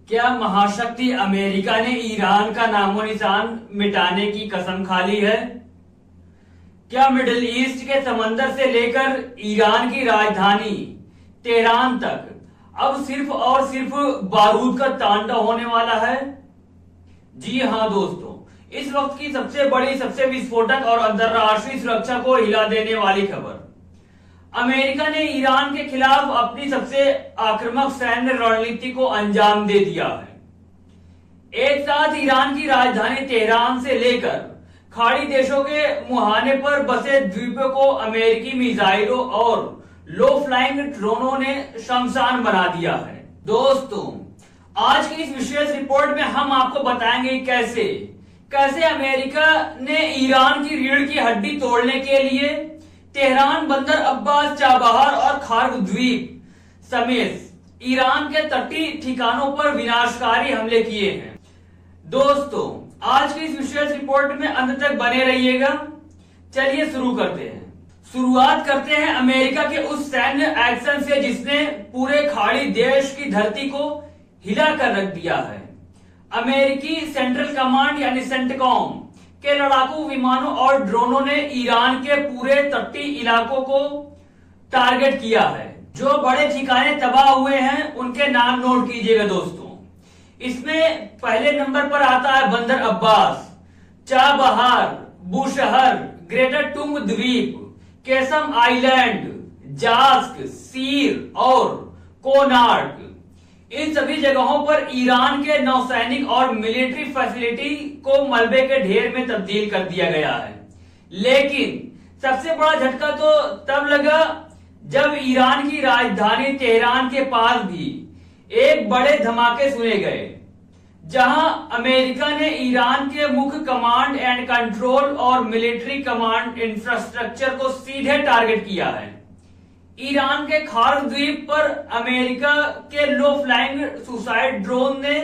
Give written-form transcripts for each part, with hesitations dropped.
क्या महाशक्ति अमेरिका ने ईरान का नामो निशान मिटाने की कसम खा ली है? क्या मिडिल ईस्ट के समंदर से लेकर ईरान की राजधानी तेहरान तक अब सिर्फ और सिर्फ बारूद का तांडव होने वाला है? जी हां दोस्तों, इस वक्त की सबसे बड़ी, सबसे विस्फोटक और अंतरराष्ट्रीय सुरक्षा को हिला देने वाली खबर। अमेरिका ने ईरान के खिलाफ अपनी सबसे आक्रामक सैन्य रणनीति को अंजाम दे दिया है। एक साथ ईरान की राजधानी तेहरान से लेकर खाड़ी देशों के मुहाने पर बसे द्वीपों को अमेरिकी मिसाइलों और लो फ्लाइंग ड्रोनों ने शमशान बना दिया है। दोस्तों, आज की इस विशेष रिपोर्ट में हम आपको बताएंगे कैसे अमेरिका ने ईरान की रीढ़ की हड्डी तोड़ने के लिए तेहरान, बंदर अब्बास, चाबहार और खार्ग द्वीप समेत ईरान के तटीय ठिकानों पर विनाशकारी हमले किए हैं। दोस्तों, आज की इस विशेष रिपोर्ट में अंत तक बने रहिएगा। चलिए शुरू करते हैं। शुरुआत करते हैं अमेरिका के उस सैन्य एक्शन से जिसने पूरे खाड़ी देश की धरती को हिला कर रख दिया है। अमेरिकी सेंट्रल कमांड यानी सेंटकॉम के लड़ाकू विमानों और ड्रोनों ने ईरान के पूरे तटीय इलाकों को टारगेट किया है। जो बड़े ठिकाने तबाह हुए हैं उनके नाम नोट कीजिएगा दोस्तों। इसमें पहले नंबर पर आता है बंदर अब्बास, चाबहार, बुशहर, ग्रेटर टुंग द्वीप, केसम आइलैंड, जास्क, सीर और कोनार्क। इन सभी जगहों पर ईरान के नौसैनिक और मिलिट्री फैसिलिटी को मलबे के ढेर में तब्दील कर दिया गया है। लेकिन सबसे बड़ा झटका तो तब लगा जब ईरान की राजधानी तेहरान के पास भी एक बड़े धमाके सुने गए, जहां अमेरिका ने ईरान के मुख्य कमांड एंड कंट्रोल और मिलिट्री कमांड इंफ्रास्ट्रक्चर को सीधे टारगेट किया है। ईरान के खार्ग द्वीप पर अमेरिका के लो फ्लाइंग सुसाइड ड्रोन ने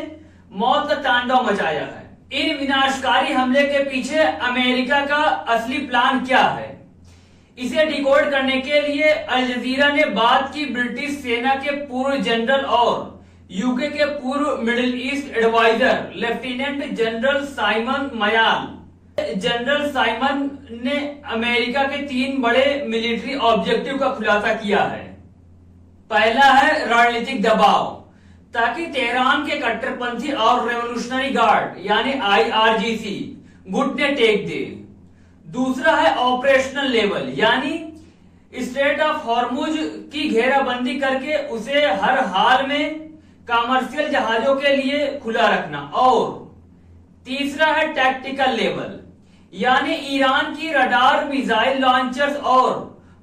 मौत का तांडव मचाया है। इन विनाशकारी हमले के पीछे अमेरिका का असली प्लान क्या है, इसे डिकोड करने के लिए अल जजीरा ने बात की ब्रिटिश सेना के पूर्व जनरल और यूके के पूर्व middle east adviser lieutenant general Simon Mayall. General Simon ने अमेरिका के 3 बड़े मिलिट्री ऑब्जेक्टिव का खुलासा किया है। पहला है रणनीतिक दबाव, ताकि तेहरान के कट्टरपंथी और रेवोल्यूशनरी गार्ड यानी आईआरजीसी घुटने टेक दे। दूसरा है ऑपरेशनल लेवल, यानी स्ट्रेट ऑफ हॉर्मुज की घेराबंदी करके उसे हर हाल में कमर्शियल जहाजों के लिए खुला रखना। और तीसरा है टैक्टिकल लेवल, यानी ईरान की रडार, मिसाइल लॉन्चर्स और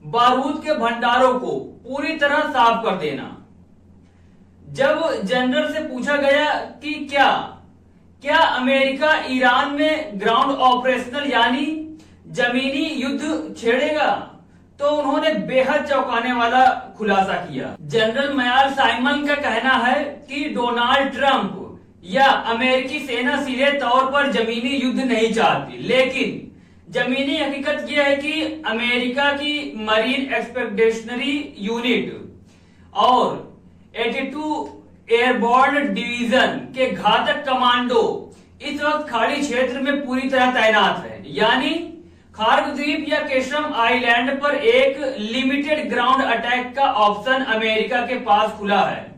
बारूद के भंडारों को पूरी तरह साफ कर देना। जब जनरल से पूछा गया कि क्या अमेरिका ईरान में ग्राउंड ऑपरेशनल यानी जमीनी युद्ध छेड़ेगा, तो उन्होंने बेहद चौंकाने वाला खुलासा किया। जनरल मयाल साइमन का कहना है कि डोनाल्ड ट्रंप या अमेरिकी सेना सीधे तौर पर जमीनी युद्ध नहीं चाहती, लेकिन जमीनी हकीकत यह है कि अमेरिका की मरीन एक्सपेडिशनरी यूनिट और 82 एयरबोर्न डिवीजन के घातक कमांडो इस वक्त खाड़ी क्षेत्र में पूरी तरह तैनात है। यानी खार्ग द्वीप या केशम आइलैंड पर एक लिमिटेड ग्राउंड अटैक का ऑप्शन अमेरिका के पास खुला है।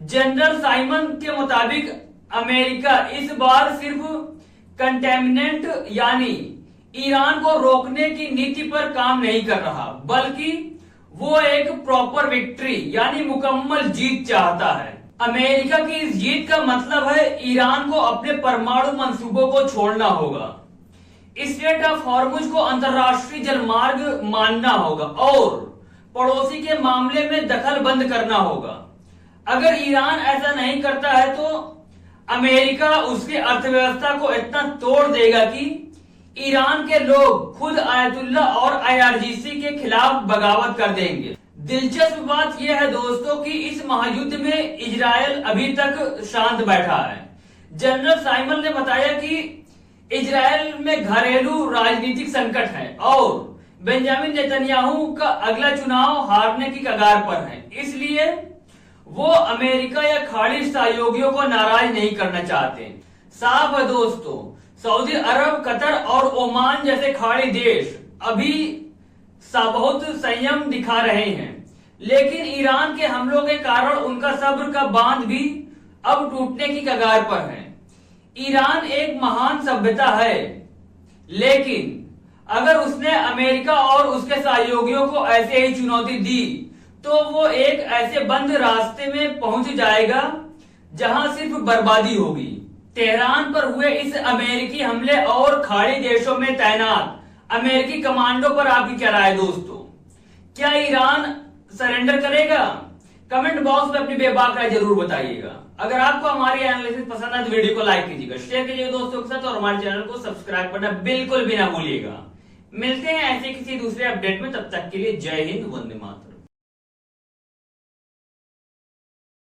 जनरल साइमन के मुताबिक अमेरिका इस बार सिर्फ कंटेमिनेंट यानी ईरान को रोकने की नीति पर काम नहीं कर रहा, बल्कि वो एक प्रॉपर विक्ट्री यानी मुकम्मल जीत चाहता है। अमेरिका की इस जीत का मतलब है ईरान को अपने परमाणु मंसूबों को छोड़ना होगा, स्ट्रेट ऑफ हॉर्मुज को अंतरराष्ट्रीय जलमार्ग मानना होगा और पड़ोसी के मामले में दखल बंद करना होगा। अगर ईरान ऐसा नहीं करता है तो अमेरिका उसकी अर्थव्यवस्था को इतना तोड़ देगा कि ईरान के लोग खुद आयतुल्ला और आईआरजीसी के खिलाफ बगावत कर देंगे। दिलचस्प बात यह है दोस्तों कि इस महायुद्ध में इजरायल अभी तक शांत बैठा है। जनरल साइमन ने बताया कि इजरायल में घरेलू राजनीतिक संकट है और बेंजामिन नेतन्याहू का अगला चुनाव हारने की कगार पर है, इसलिए वो अमेरिका या खाड़ी सहयोगियों को नाराज नहीं करना चाहते। साफ है दोस्तों, सऊदी अरब, कतर और ओमान जैसे खाड़ी देश अभी बहुत संयम दिखा रहे हैं, लेकिन ईरान के हमलों के कारण उनका सब्र का बांध भी अब टूटने की कगार पर है। ईरान एक महान सभ्यता है, लेकिन अगर उसने अमेरिका और उसके सहयोगियों को ऐसे ही चुनौती दी तो वो एक ऐसे बंद रास्ते में पहुंच जाएगा जहां सिर्फ बर्बादी होगी। तेहरान पर हुए इस अमेरिकी हमले और खाड़ी देशों में तैनात अमेरिकी कमांडो पर आपकी क्या राय है दोस्तों? क्या ईरान सरेंडर करेगा? कमेंट बॉक्स में अपनी बेबाक राय जरूर बताइएगा। अगर आपको हमारी एनालिसिस पसंद है तो वीडियो को लाइक कीजिएगा, शेयर कीजिएगा दोस्तों के साथ और हमारे चैनल को सब्सक्राइब करना बिल्कुल भी ना भूलिएगा। मिलते हैं ऐसे किसी दूसरे अपडेट में, तब तक के लिए जय हिंद, वंदे मातरम।